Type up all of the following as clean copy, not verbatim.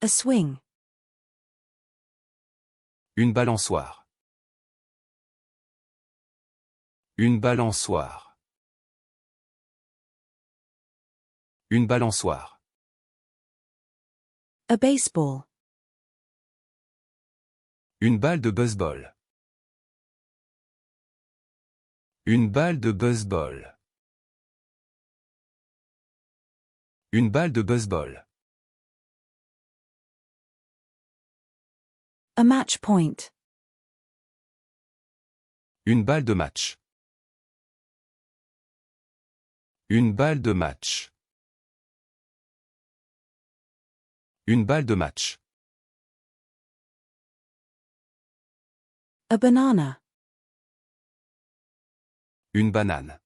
A swing. Une balançoire. Une balançoire. Une balançoire. A baseball. Une balle de baseball. Une balle de baseball. Une balle de baseball. A match point. Une balle de match. Une balle de match. Une balle de match. A banana. Une banane.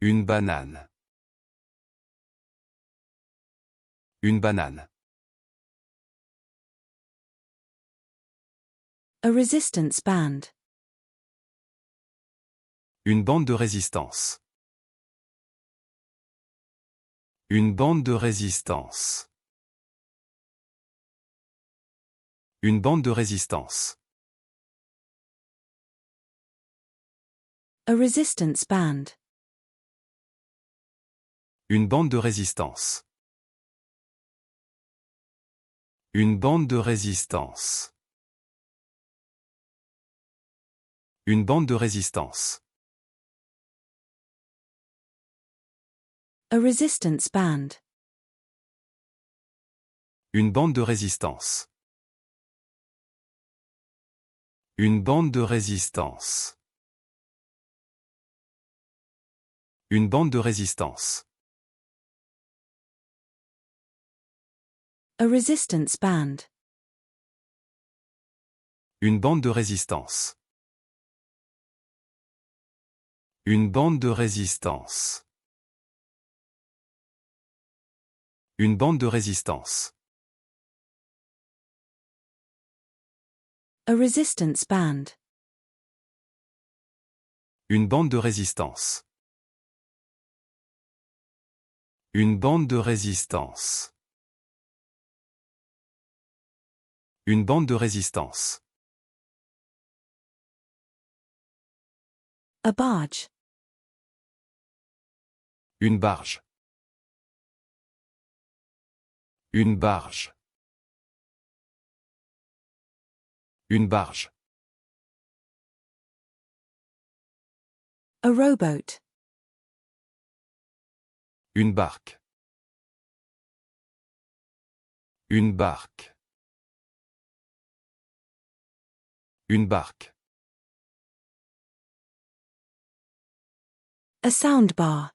Une banane. Une banane. A resistance band. Une bande de résistance. Une bande de résistance. Une bande de résistance. A resistance band. Une bande de résistance. Une bande de résistance. Une bande de résistance. A resistance band. Une bande de résistance. Une bande de résistance. Une bande de résistance. A resistance band. Une bande de résistance. Une bande de résistance. Une bande de résistance. A resistance band. Une bande de résistance. Une bande de résistance. Une bande de résistance. A barge. Une barge. Une barge. Une barge. A rowboat. Une barque. Une barque. Une barque. A soundbar.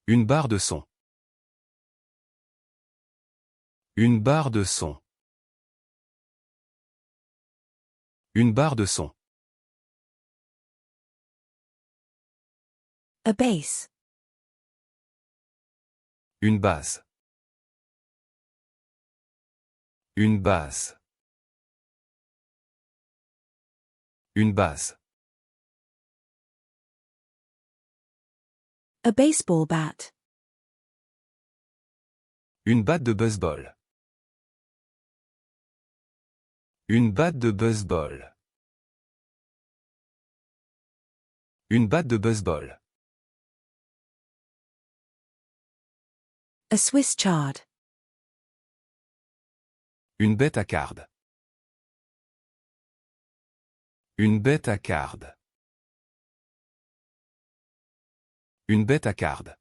Une barre de son. Une barre de son. Une barre de son. A base. Une base. Une base. Une base. A baseball bat. Une batte de baseball. Une batte de baseball. Une batte de baseball. A Swiss chard. Une bête à cardes. Une bête à cardes. Une bête à cardes.